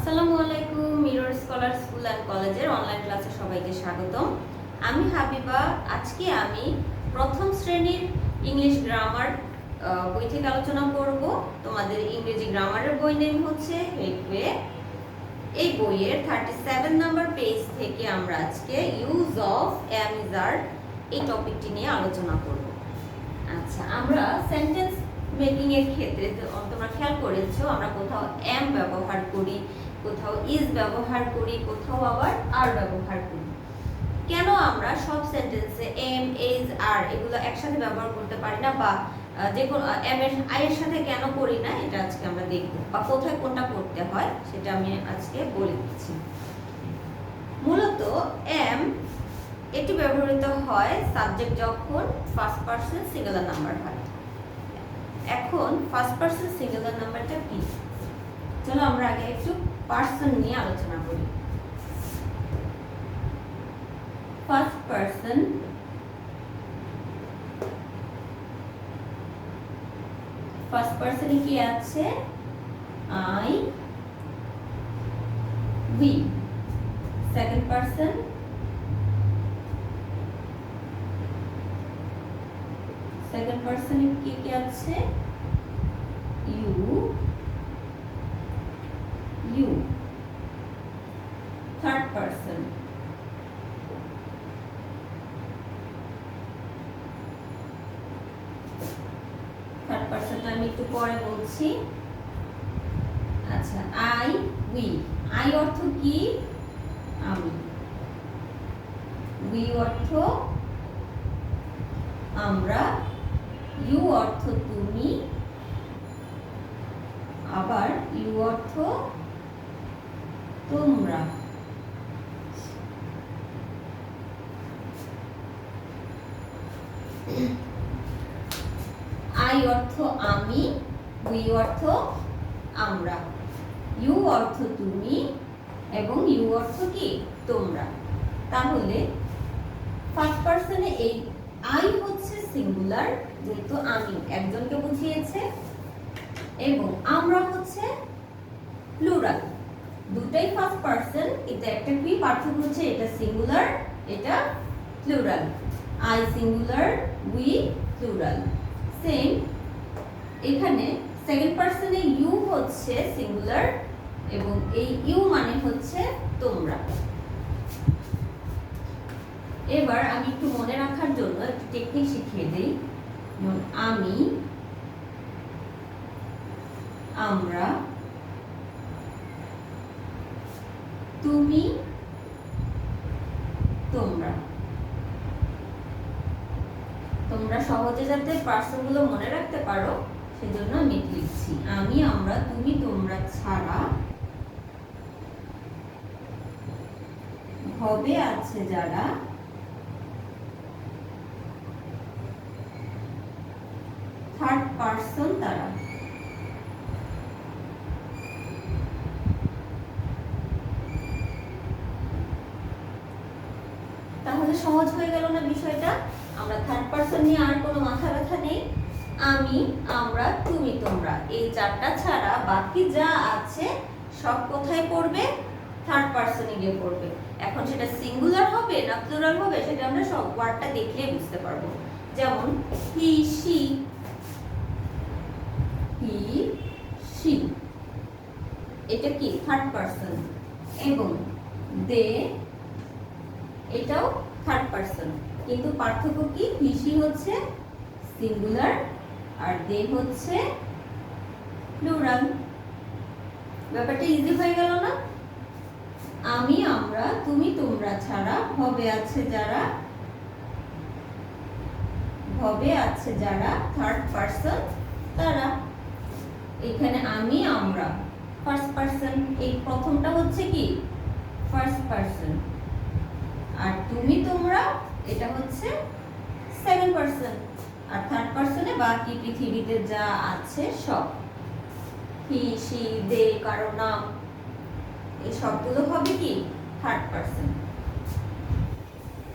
আসসালামু আলাইকুম। Mirror scholar school and কলেজের অনলাইন ক্লাসে সবাইকে স্বাগতম। আমি হাবিবা। আজকে আমি প্রথম শ্রেণীর ইংলিশ গ্রামার বই থেকে আলোচনা করব। তোমাদের ইংরেজি গ্রামারের বই নেম হচ্ছে হেডওয়ে। এই বইয়ের 37 নাম্বার পেজ থেকে আমরা আজকে ইউজ অফ এম ইজ আর এই টপিকটি নিয়ে আলোচনা করব। আচ্ছা, আমরা সেন্টেন্স মেকিং এর ক্ষেত্রে তোমরা খেয়াল করেছো আমরা কোথাও এম ব্যবহার করি, কোথাও ইজ ব্যবহার করি, কোথাও আবার আর ব্যবহার করি। কেন আমরা সব সেন্টেন্সে এম, ইজ, আর এগুলো একসাথে ব্যবহার করতে পারি না, বা যে কোনো এম এর আই এর সাথে কেন করি না, এটা আজকে আমরা দেখব, বা কোথায় কোনটা করতে হয় সেটা আমি আজকে বলে দিচ্ছি। মূলত এম এটি ব্যবহৃত হয় সাবজেক্ট যখন ফার্স্ট পারসন সিঙ্গুলার নাম্বার হয়। এখন ফার্স্ট পারসন সিঙ্গুলার নাম্বারটা কি? চলো আমরা আগে একটু পারসন নিয়ে আলোচনা করি। ফার্স্ট পারসন কি আছে? I, we. সেকেন্ড পারসন কি আছে? ইউ, থার্ড পারসন আমি একটু পরে বলছি। আচ্ছা, আই, উই। আই অর্থ কি? আমি। উই অর্থ আমরা। ইউ অর্থ তুমি, আবার ইউ অর্থ তোমরা। আই অর্থ আমি, উই অর্থ আমরা, ইউ অর্থ তুমি, এবং ইউ অর্থ কি? তোমরা। তাহলে ফার্স্ট পারসনে এই আই হচ্ছে সিঙ্গুলার, যেহেতু আমি একজনকে বুঝিয়েছে, এবং আমরা হচ্ছে প্লুরাল। দুটাই ফার্স্ট পারসন, কিন্তু একটা কি পার্থক্য হচ্ছে, এটা সিঙ্গুলার, এটা plural. I singular, we plural. Same এখানে সেকেন্ড পারসনে ইউ হচ্ছে সিঙ্গুলার, এবং এই ইউ মানে হচ্ছে তোমরা। এবার আমি একটু মনে রাখার জন্য একটু টেকনিক শিখিয়ে দেই। আমি, আমরা, তুমি, তোমরা। তোমরা সহজে যাতে পার্সনগুলো মনে রাখতে পারো সেজন্য আমি লিখছি আমি, আমরা, তুমি, তোমরা ছাড়া হবে আছে যারা, থার্ড পারসন তারা। তাহলে সহজ হয়ে গেল না বিষয়টা? আমরা থার্ড পারসন নিয়ে আর কোনো মাথা ব্যথা নেই। আমি, আমরা, তুমি, তোমরা, এই চারটা ছাড়া বাকি যা আছে সব কোথায় পড়বে? থার্ড পারসনে গিয়ে পড়বে। এখন সেটা সিঙ্গুলার হবে না প্লুরাল হবে সেটা আমরা সব ওয়ার্ডটা দেখলেই বুঝতে পারবো। যেমন হি, শি, এটা কি? Third person. এবং দে, এটাও থার্ড পারসন, কিন্তু পার্থক্য কি? হি, শি হচ্ছে সিঙ্গুলার আর দে হচ্ছে প্লুরাল। ব্যাপারটা ইজি হয়ে গেল না? আমি, আমরা, তুমি, তোমরা ছাড়া হবে আছে যারা, থার্ড পারসন তারা। এখানে আমি, আমরা ফার্স্ট পারসন, এই প্রথমটা হচ্ছে কি? First person. আর তুমি, তোমরা এটা হচ্ছে সেকেন্ড পারসন। আর থার্ড পারসনে বাকি পৃথিবীতে যা আছে সব, হি, শি, দে, কারো নাম, এই সবগুলো হবে কি? Third person.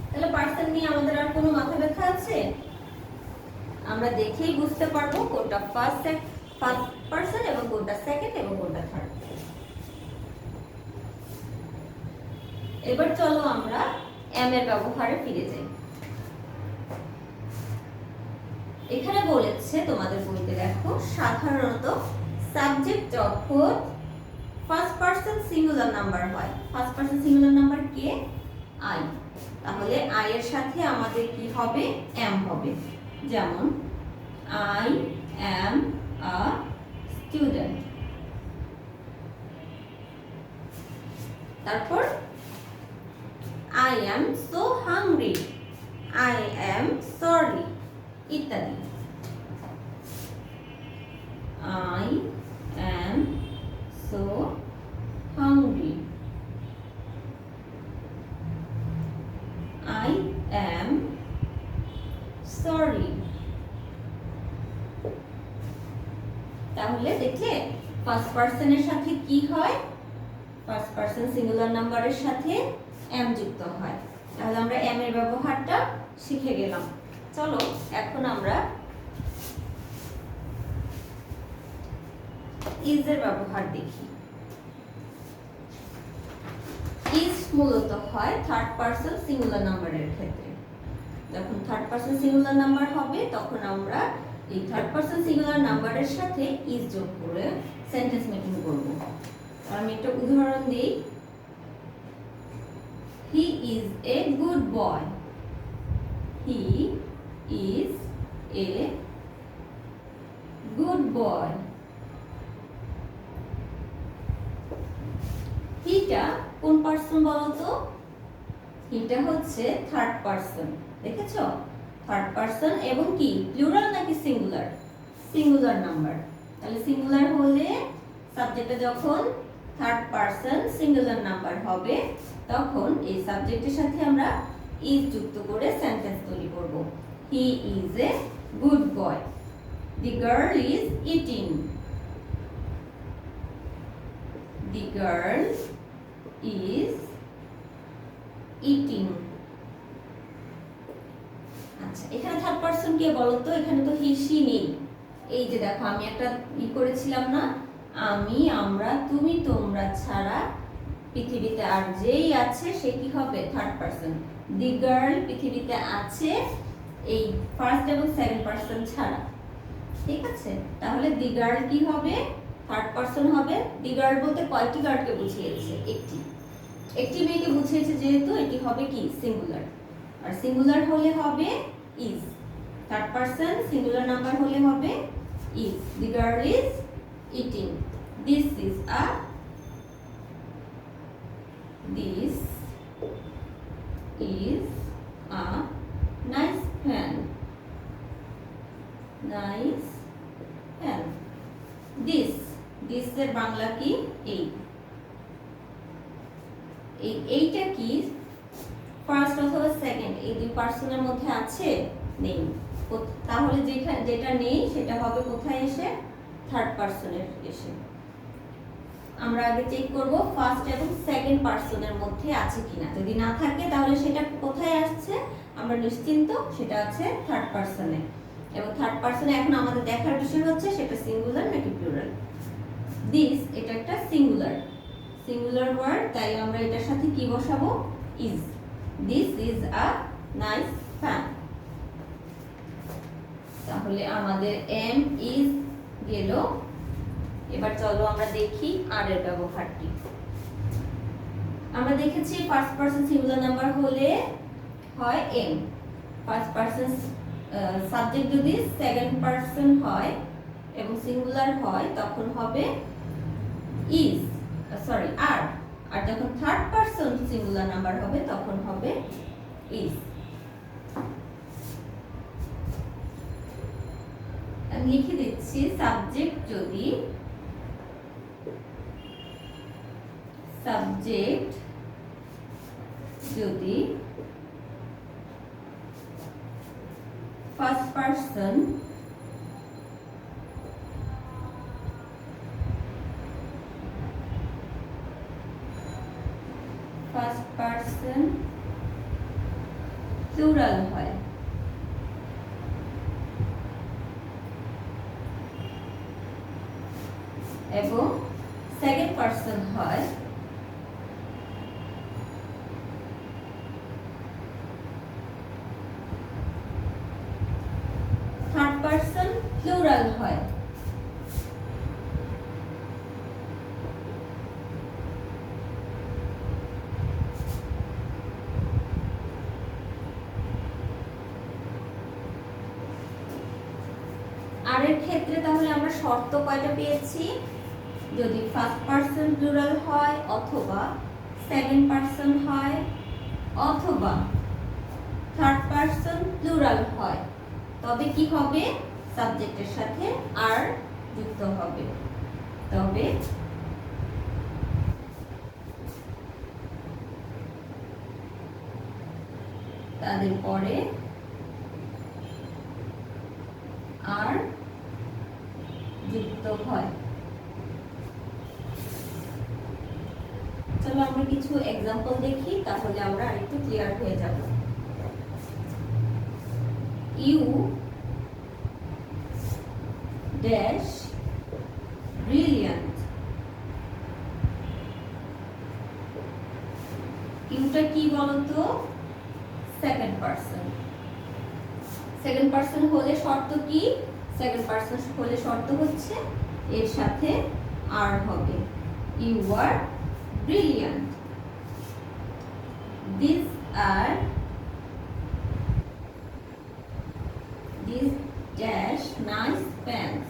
তাহলে পারসন নিয়ে আমাদের আর কোনো মাথা ব্যথা আছে? আমরা দেখেই বুঝতে পারবো কোনটা ফার্স্ট পারসন এবং কোনটা সেকেন্ড এবং কোনটা থার্ড। এবার চলো আমরা এম এর ব্যবহারে ফিরে যাই। এখানে বলেছে তোমাদের বইতে দেখো, সাধারণত সাবজেক্ট যখন ফার্স্ট পারসন সিঙ্গুলার নাম্বার হয়, first person singular number K? I. তাহলে আই এর সাথে আমাদের কি হবে? এম হবে। যেমন আই অ্যাম আ স্টুডেন্ট। তারপর I am so hungry, I am sorry ইত্যাদি। I am so hungry, I am sorry। তাহলে দেখলে ফার্স্ট পারসনের সাথে কি হয়? ফার্স্ট পারসন সিঙ্গুলার নাম্বারের সাথে এম যুক্ত হয়। তাহলে আমরা এম এর ব্যবহারটা শিখে গেলাম। চলো এখন আমরা ইজ এর ব্যবহার দেখি। ইজ মূলত হয় থার্ড পারসন সিঙ্গুলার নাম্বারের ক্ষেত্রে। যখন থার্ড পারসন সিঙ্গুলার নাম্বার হবে তখন আমরা এই থার্ড পারসন সিঙ্গুলার নাম্বারের সাথে ইজ যোগ করে সেন্টেন্স মেকিং করব। আমি একটা উদাহরণ দিই। He is a good boy. He is a good boy. হিটা কোন পারসন বলো তো? হিটা হচ্ছে থার্ড পারসন। দেখেছো? থার্ড পারসন এবং কি প্লুরাল নাকি সিঙ্গুলার? Singular number. তাহলে সিঙ্গুলার হলে সাবজেক্টটা যখন থার্ড পারসন সিঙ্গুলার নাম্বার হবে তখন এই সাবজেক্টের সাথে আমরা ইজ যুক্ত করে সেন্টেন্স তৈরি করব। He is a good boy. The girl is eating. The girl is eating. আচ্ছা, এখানে থার্ড পারসন কে বলো তো? এখানে তো হি সি নেই। এই যে দেখো আমি একটা করেছিলাম না, আমি, আমরা, তুমি, তোমরা ছাড়া পৃথিবীতে আর যেই আছে সে কি হবে? Third person. দি গার্ল পৃথিবীতে আছে এই ফার্স্ট এবং সেকেন্ড পারসন ছাড়া। ঠিক আছে? তাহলে দি গার্ল কি হবে? থার্ড পারসন হবে। দি গার্ল বলতে কয়টি গার্লকে বুঝিয়েছে? একটি। একটি মেয়েকে বুঝিয়েছে যেহেতু এটি হবে কি? সিঙ্গুলার। আর সিঙ্গুলার হলে হবে is. Third person singular number হলে হবে is. The girl is eating. This is a This is a nice pen. Nice pen. This এর বাংলা কি? এইটা কি? ফার্স্ট অথবা সেকেন্ড এই দুই পারসনের মধ্যে আছে? নেই। তাহলে যেটা নেই সেটা হবে কোথায় এসে? থার্ড পারসনের এসে। আমরা আগে চেক করব ফার্স্ট এবং সেকেন্ড পারসনের মধ্যে আছে কিনা। যদি না থাকে তাহলে সেটা কোথায় আসছে? আমরা নিশ্চিন্ত সেটা আছে থার্ড পারসনে। এবং থার্ড পারসনে এখন আমাদের দেখার বিষয় হচ্ছে সেটা সিঙ্গুলার নাকি প্লুরাল। দিস এটা একটা সিঙ্গুলার ওয়ার্ড, তাই আমরা এটার সাথে কি বসাবো? Is. This is a nice fan. তাহলে আমাদের এম ইজ গেল। এবার চলো আমরা দেখি আর এর ব্যবহারটি। আমরা দেখেছি ফার্স্ট পারসন সিঙ্গুলার নাম্বার হলে হয় এম। ফার্স্ট পারসন সাবজেক্ট যদি সেকেন্ড পারসন হয় এবং সিঙ্গুলার হয় তখন হবে ইজ, সরি আর। আর যখন থার্ড পারসন সিঙ্গুলার নাম্বার হবে তখন হবে ইজ। আমি লিখে দিচ্ছি সাবজেক্ট যদি ফার্স্ট পারসন প্লুরাল হয় এবং সেকেন্ড পারসন হয় আর এর ক্ষেত্রে তাহলে আমরা শর্ত কয়টা পেয়েছি? যদি ফার্স্ট পারসন প্লুরাল হয়, অথবা সেকেন্ড পারসন হয়, অথবা থার্ড পারসন প্লুরাল হয়, তবে কি হবে? সাবজেক্টের সাথে আর যুক্ত হবে। তবে তাদের পরে আর যুক্ত হয়। চলো আমরা কিছু এক্সাম্পল দেখি, তাহলে আমরা আরেকটু ক্লিয়ার হয়ে যাব। You dash brilliant. ইউটা কি বলতো? Second person. সেকেন্ড পারসন হলে শর্ত কি? সেকেন্ড পারসন হলে শর্ত হচ্ছে এর সাথে আর হবে। You are brilliant. These dash nice pants.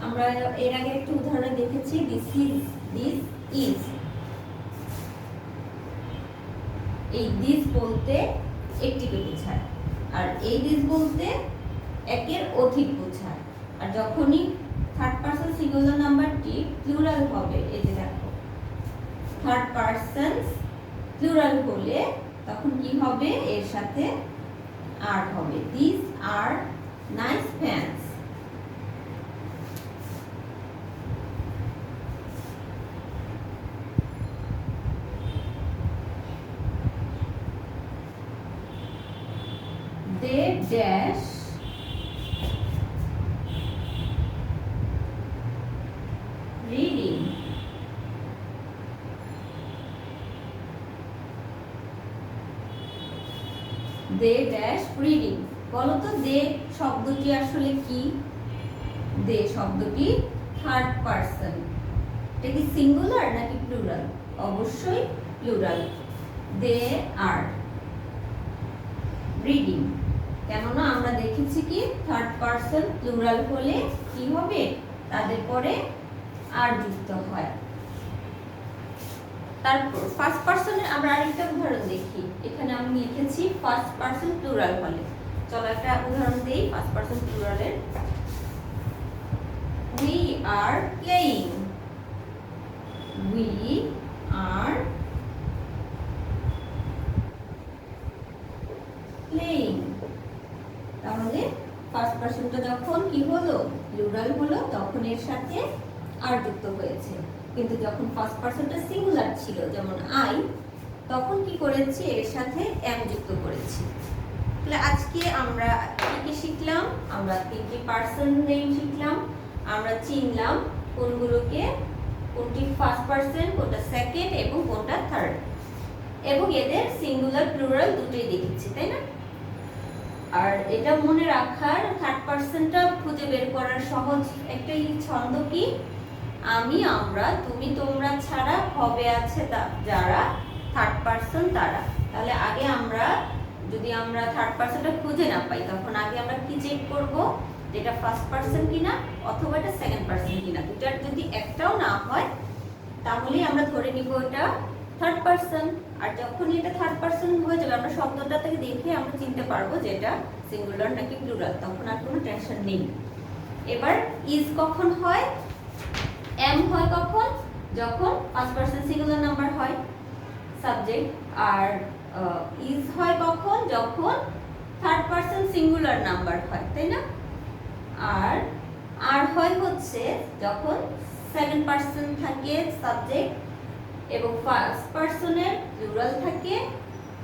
আমরা এর আগে একটা উদাহরণ দেখেছি, this is। এই this বলতে একটিকে বোঝায়, আর এই this বলতে একের অধিক বোঝায়। আর যখনই থার্ড পারসন সিঙ্গুলার নাম্বারটি প্লুরাল হবে, এই যে দেখো থার্ড পারসন প্লুরাল হলে তখন কি হবে? এর সাথে আর হবে। This are nice pants. They dash reading. They dash reading. বলো তো দে শব্দটি আসলে কি? দে শব্দটি থার্ড পারসন। এটা কি সিঙ্গুলার নাকি প্লুরাল? অবশ্যই প্লুরাল। They are reading. কেননা আমরা দেখেছি কি থার্ড পারসন প্লুরাল হলে কি হবে? তাদের পরে আর যুক্ত হয়। তারপর ফার্স্ট পারসনের আমরা আরেকটা উদাহরণ দেখি। এখানে আমি লিখেছি ফার্স্ট পারসন প্লুরাল হলে। চলো একটা উদাহরণ দেই ফার্স্ট পারসন প্লুরালের। we are playing. we are playing। তাহলে ফার্স্ট পারসনটা যখন কি হলো? প্লুরাল হলো, তখন এর সাথে আর যুক্ত হয়েছে। কিন্তু যখন ফার্স্ট পারসনটা সিঙ্গুলার ছিল, যেমন আই, তখন কি করেছি? এর সাথে এম যুক্ত করেছি। তাহলে আজকে আমরা কি শিখলাম? আমরা তিনটি পারসন নেম শিখলাম। আমরা চিনলাম কোনগুলোকে, কোনটি ফার্স্ট পারসন, কোনটা সেকেন্ড এবং কোনটা থার্ড, এবং এদের সিঙ্গুলার প্লুরাল দুটোই দেখেছি, তাই না? আর এটা মনে রাখার, থার্ড পারসনটা খুঁজে বের করার সহজ একটাই ছন্দ কি? আমি, আমরা, তুমি, তোমরা ছাড়া হবে আছে যারা থার্ড পারসন তারা। তাহলে আগে আমরা যদি আমরা থার্ড পারসনটা খুঁজে না পাই, তখন আগে আমরা কি চেক করব? যেটা ফার্স্ট পারসন কিনা অথবা এটা সেকেন্ড পারসন কিনা। দুটার যদি একটাও না হয় তাহলে আমরা ধরে নিব এটা থার্ড পারসন। আর যখনই এটা থার্ড পারসন হয়ে যাবে, আমরা শব্দটা থেকে দেখে আমরা চিনতে পারবো যে এটা সিঙ্গুলার নাকি প্লুরাল, তখন আর কোনো টেনশন নেই। এবার ইজ কখন হয়? এম হয় কখন? যখন ফার্স্ট পারসন সিঙ্গুলার নাম্বার হয় সাবজেক্ট। আর ইজ হয় কখন? যখন থার্ড পারসন সিঙ্গুলার নাম্বার হয়, তাই না? আর হয় হচ্ছে যখন সেকেন্ড পারসন থাকে সাবজেক্ট এবং ফার্স্ট পারসনের প্লুরাল থাকে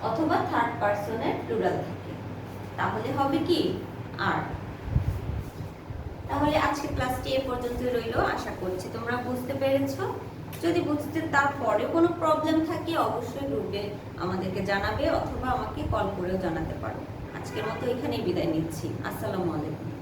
অথবা থার্ড পারসনের প্লুরাল থাকে, তাহলে হবে কি? আর। তাহলে আজকে ক্লাসটি এ পর্যন্ত রইলো। আশা করছি তোমরা বুঝতে পেরেছো। যদি বুঝতে তারপরে কোনো প্রবলেম থাকে অবশ্যই গ্রুপে আমাদেরকে জানাবে অথবা আমাকে কল করেও জানাতে পারো। আজকের মতো এখানেই বিদায় নিচ্ছি। আসসালামু আলাইকুম।